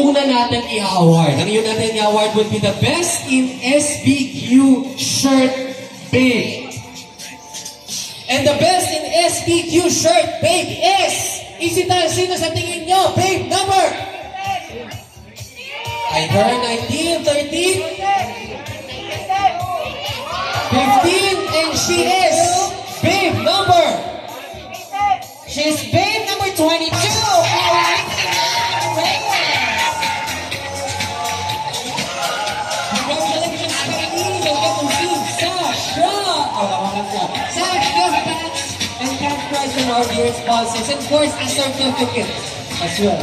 Una natin i-award. Ang yun natin i-award would be the Best in SBQ Shirt Babe. And the Best in SBQ Shirt Babe is... Sino sa tingin nyo? Babe number? Either 19, 13, 15, and she is Babe number? She is Babe number 22. Our dear sponsors, and of course, a certificate as well.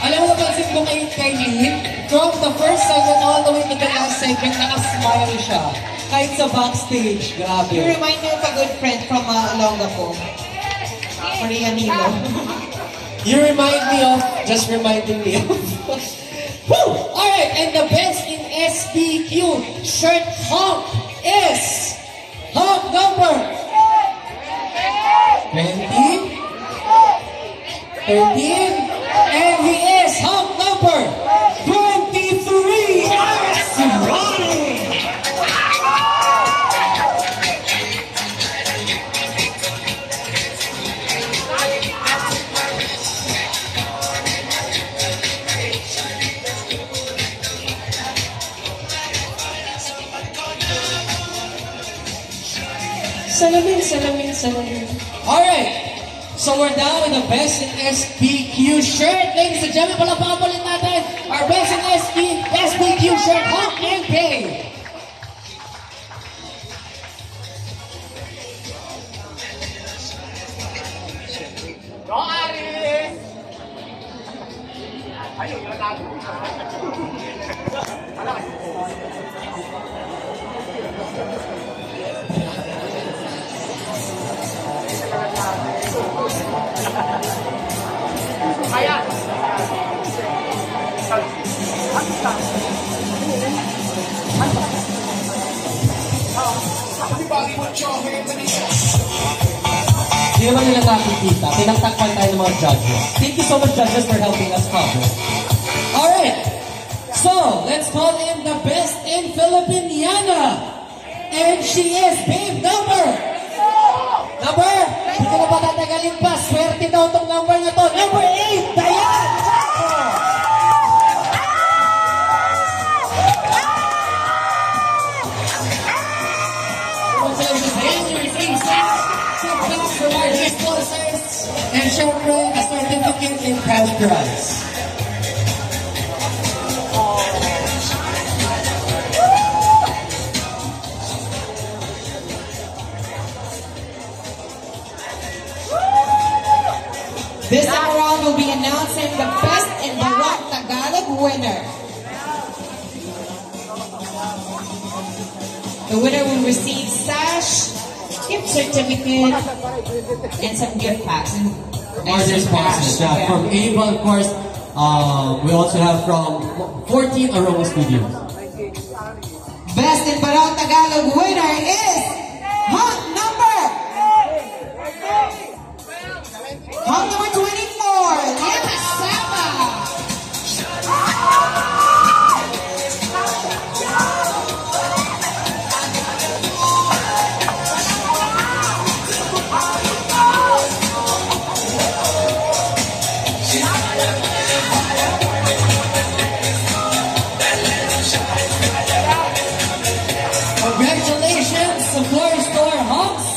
Alam mo, napansin ko ngayon kay Lee, from the first segment all the way to the last segment, nakasmile siya. Kahit sa backstage, grabe. You remind me of a good friend from Olongapo. Maria Nilo. You remind me of, just reminding me of. Woo! Alright, and the Best in SBQ Shirt Hump is hump number 20, 13, and he is hump number 23. Yes, right. Salamin, salamin, salamin. Alright, so we're down with the Best in SBQ Shirt. Ladies and gentlemen, palapaan ulit natin our Best in SBQ Shirt Hump and Babe. No, Aris! Ayun, yun lang. Ayan! Hindi naman nila nakikita. Pinagtakpan tayo ng mga judges. Thank you so much, judges, for helping us cover. Alright, so let's call in the Best in Filipiniana. And she is Babe number? Hindi ko na ba tatagalin pa? Swerte daw itong number na to. Number 8, Diane! Congratulations, Diane. You receive some claps from our sponsors. And syempre, a certificate in cash prize. This time around, we'll be announcing the Best in Barong Tagalog winner. The winner will receive sash, gift certificate, and some gift packs. Our sponsors, from Ava, of course. We also have from 14 Aroma Studios. Best in Barong Tagalog winner is Hump number 24, Lima Saba. Congratulations, support store Humps.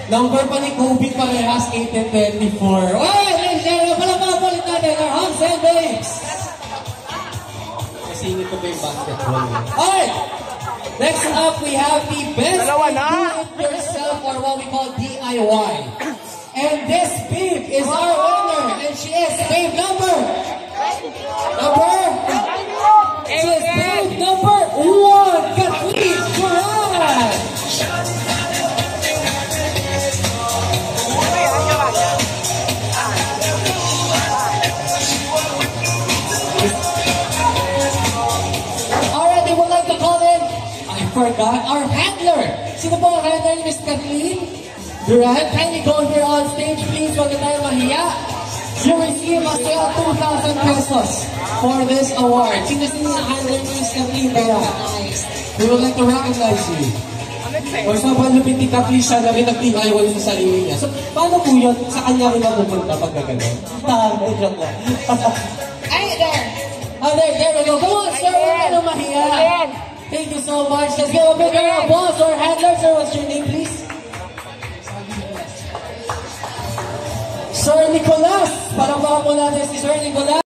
Number pa ni Kobe parehas 8 and 24. Alright, ladies and gentlemen, palapaan ulit natin our Humps and Babes. Kasi ito ba yung basketball? Alright, next up we have the Best Do-It-Yourself, or what we call DIY. And this babe is our winner, and she is babe number? She is babe number 1, Kathleen Duran. Alright, they would like to call in, I forgot, our handler. Sino po ang handler ni Miss Kathleen Duran? Kindly go here on stage, please. Huwag na tayo mahiya. You receive a still 2,000 pesos for this award. Sino-sino na handler mo yung step in kaya? We would like to recognize you. For example, lupit ni Kapisha na rin nag-DIY sa sarili niya. So, paano po yun? Sa kanya rin mapupunta pag gagawin? Joke lang. Ay, there. Oh, there we go. Come on, sir. Huwag ka na mahiya. Thank you so much. Let's give a big round of applause for our handler. Sir, what's your name, please? Sir Nicolas. Palakpakan po natin si Sir Nicolas.